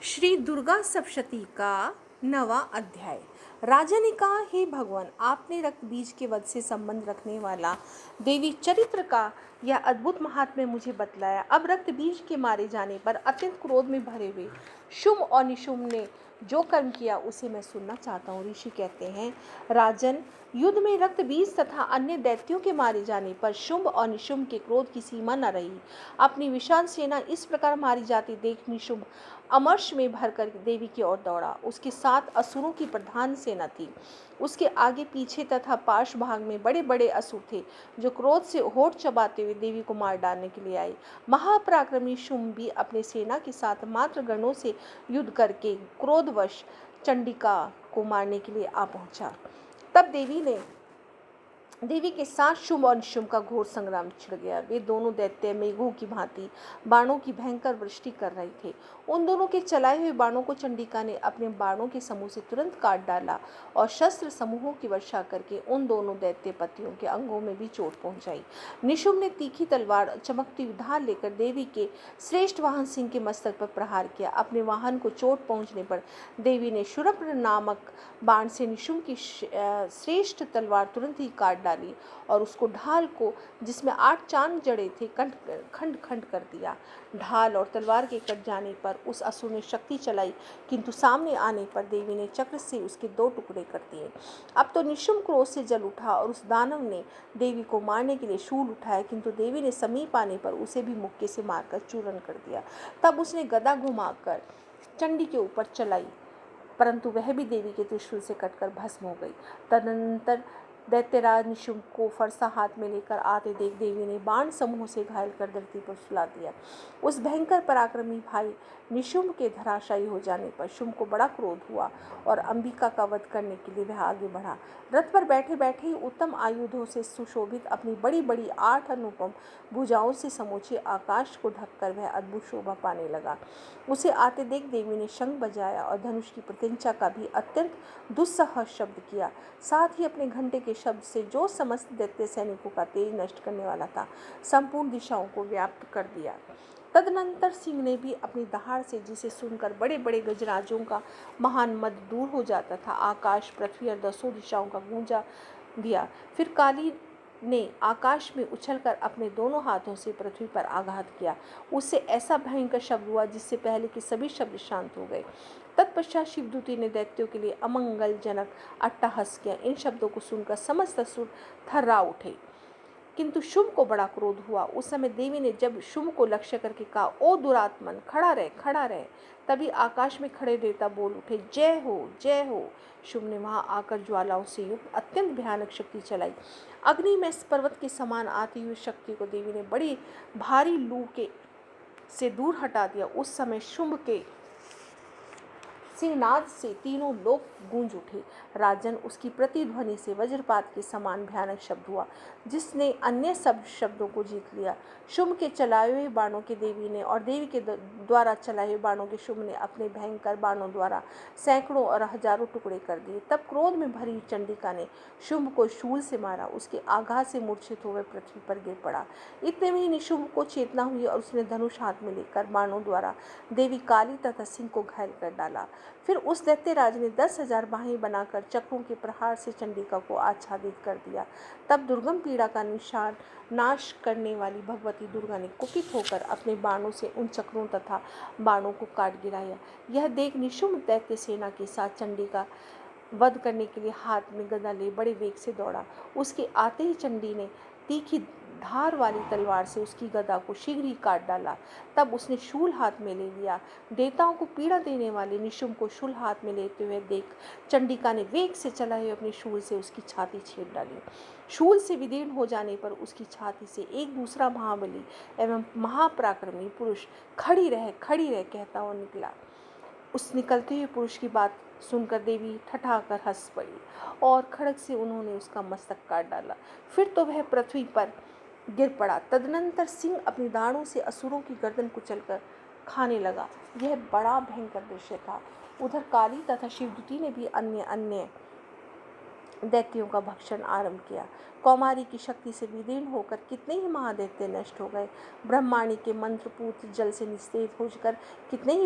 श्री दुर्गा सप्तशती का 9वां अध्याय। राजा ने कहा, हे भगवान, आपने रक्त बीज के वध से संबंध रखने वाला देवी चरित्र का यह अद्भुत महात्म्य मुझे बतलाया। अब रक्त बीज के मारे जाने पर अत्यंत क्रोध में भरे हुए शुंभ और निशुंभ ने जो कर्म किया उसे मैं सुनना चाहता हूँ। ऋषि कहते हैं, राजन, युद्ध में रक्त बीज तथा अन्य दैत्यों के मारे जाने पर शुंभ और निशुंभ के क्रोध की सीमा न रही। अपनी विशाल सेना इस प्रकार मारी जाती देख निशुंभ अमर्ष में भरकर देवी की ओर दौड़ा। उसके साथ असुरों की प्रधान सेना थी। उसके आगे पीछे तथा पार्श्व भाग में बड़े बड़े असुर थे जो क्रोध से होठ चबाते हुए देवी को मार डालने के लिए आए। महापराक्रमी शुंभ भी अपने सेना के साथ मात्र गणों से युद्ध करके क्रोधवश चंडिका को मारने के लिए आ पहुंचा। तब देवी के साथ शुंभ और निशुंभ का घोर संग्राम छिड़ गया। वे दोनों दैत्य मेघों की भांति बाणों की भयंकर वृष्टि कर रहे थे। उन दोनों के चलाए हुए बाणों को चंडिका ने अपने बाणों के समूह से तुरंत काट डाला और शस्त्र समूहों की वर्षा करके उन दोनों दैत्य पतियों के अंगों में भी चोट पहुंचाई। निशुंभ ने तीखी तलवार चमकती धार लेकर देवी के श्रेष्ठ वाहन सिंह के मस्तक पर प्रहार किया। अपने वाहन को चोट पहुंचने पर देवी ने शूरप्र नामक बाण से निशुंभ की श्रेष्ठ तलवार तुरंत ही काट डाली और उसको ढाल को, जिसमें 8 चांद जड़े थे, खंड खंड कर दिया। ढाल और तलवार के कट जाने पर उस असुर ने शक्ति चलाई, किंतु सामने आने पर देवी ने चक्र से उसके 2 टुकड़े कर दिए। अब तो निशुंभ क्रोध से जल उठा और उस दानव ने देवी को मारने के लिए शूल उठाया, किंतु देवी ने समीप आने पर उसे भी मुक्के से मारकर चूर्ण कर दिया। तब उसने गदा घुमाकर चंडी के ऊपर चलाई, परंतु वह भी देवी के त्रिशूल से कटकर भस्म हो गई। तदनंतर दैत्यराज निशुंभ को फरसा हाथ में लेकर आते देख देवी ने बाण समूह से घायल कर धरती पर सुला दिया। उस भयंकर पराक्रमी भाई निशुंभ के धराशायी हो जाने पर शुंभ को बड़ा क्रोध हुआ और अंबिका का वध करने के लिए वह आगे बढ़ा। रथ पर बैठे बैठे ही उत्तम आयुधों से सुशोभित अपनी बड़ी बड़ी 8 अनुपम भुजाओं से समूचे आकाश को ढककर वह अद्भुत शोभा पाने लगा। उसे आते देख देवी ने शंख बजाया और धनुष की प्रत्यंचा का भी अत्यंत दुस्सह शब्द किया। साथ ही अपने घंटे के शब्द से जो समस्त दैत्य सैनिकों का तेज नष्ट करने वाला था, संपूर्ण दिशाओं को व्याप्त कर दिया। तदनंतर सिंह ने भी अपनी दहाड़ से, जिसे सुनकर बड़े बड़े गजराजों का महान मद दूर हो जाता था, आकाश, पृथ्वी और 10 दिशाओं का गूंजा दिया। फिर काली ने आकाश में उछलकर अपने दोनों हाथों से पृथ्वी पर आघात किया। उससे ऐसा भयंकर शब्द हुआ जिससे पहले के सभी शब्द शांत हो गए। तत्पश्चात शिवदूती ने दैत्यों के लिए अमंगलजनक अट्टहास किया। इन शब्दों को सुनकर समस्त असुर थर्रा उठे, किंतु शुंभ को बड़ा क्रोध हुआ। उस समय देवी ने जब शुंभ को लक्ष्य करके कहा, ओ दुरात्मन, खड़ा रह, खड़ा रह। तभी आकाश में खड़े देवता बोल उठे, जय हो, जय हो। शुंभ ने वहां आकर ज्वालाओं से युक्त अत्यंत भयानक शक्ति चलाई। अग्नि में पर्वत के समान आती हुई शक्ति को देवी ने बड़ी भारी लू के से दूर हटा दिया। उस समय शुंभ के सिंहनाद से तीनों लोक गूंज उठे। राजन, उसकी प्रतिध्वनि से वज्रपात के समान भयानक शब्द हुआ, जिसने अन्य सब शब्दों को जीत लिया। शुंभ के चलाए हुए बाणों के देवी ने और देवी के द्वारा चलाए हुए बाणों के शुंभ ने अपने भयंकर बाणों द्वारा सैकड़ों और हजारों टुकड़े कर दिए। तब क्रोध में भरी चंडिका ने शुंभ को शूल से मारा। उसके आघात से मूर्छित हुए पृथ्वी पर गिर पड़ा। इतने में ही निशुंभ को चेतना हुई और उसने धनुष हाथ में लेकर बाणों द्वारा देवी काली तथा सिंह को घायल कर डाला। फिर उस दैत्यराज ने 10,000 बाहें बनाकर चक्रों के प्रहार से चंडिका को आच्छादित कर दिया। तब दुर्गम पीड़ा का निशान नाश करने वाली भगवती दुर्गा ने कुपित होकर अपने बाणों से उन चक्रों तथा बाणों को काट गिराया। यह देख निशुंभ दैत्य सेना के साथ चंडिका वध करने के लिए हाथ में गदा ले बड़े वेग से दौड़ा। उसके आते ही चंडी ने तीखी धार वाली तलवार से उसकी गदा को शीघ्र ही काट डाला। तब उसने शूल हाथ में ले लिया। देवताओं को पीड़ा देने वाले निशुंभ को शूल हाथ में लेते हुए देख चंडिका ने वेग से चलाए हुए अपने शूल से उसकी छाती छेद डाली। शूल से विदीर्ण हो जाने पर उसकी छाती से एक दूसरा महाबली एवं महापराक्रमी पुरुष खड़ी रह कहता हुआ निकला। उस निकलते हुए पुरुष की बात सुनकर देवी ठठाकर हंस पड़ी और खड्ग से उन्होंने उसका मस्तक काट डाला। फिर तो वह पृथ्वी पर गिर पड़ा। तदनंतर सिंह अपनी दाढ़ों से असुरों की गर्दन कुचलकर खाने लगा। यह बड़ा भयंकर दृश्य था। उधर काली तथा शिवदूती ने भी अन्य दैत्यों का भक्षण आरंभ किया। कौमारी की शक्ति से विदीर्ण होकर कितने ही महादैत्य नष्ट हो गए। ब्रह्माणी के मंत्रपूत जल से निस्तेज होकर कितने ही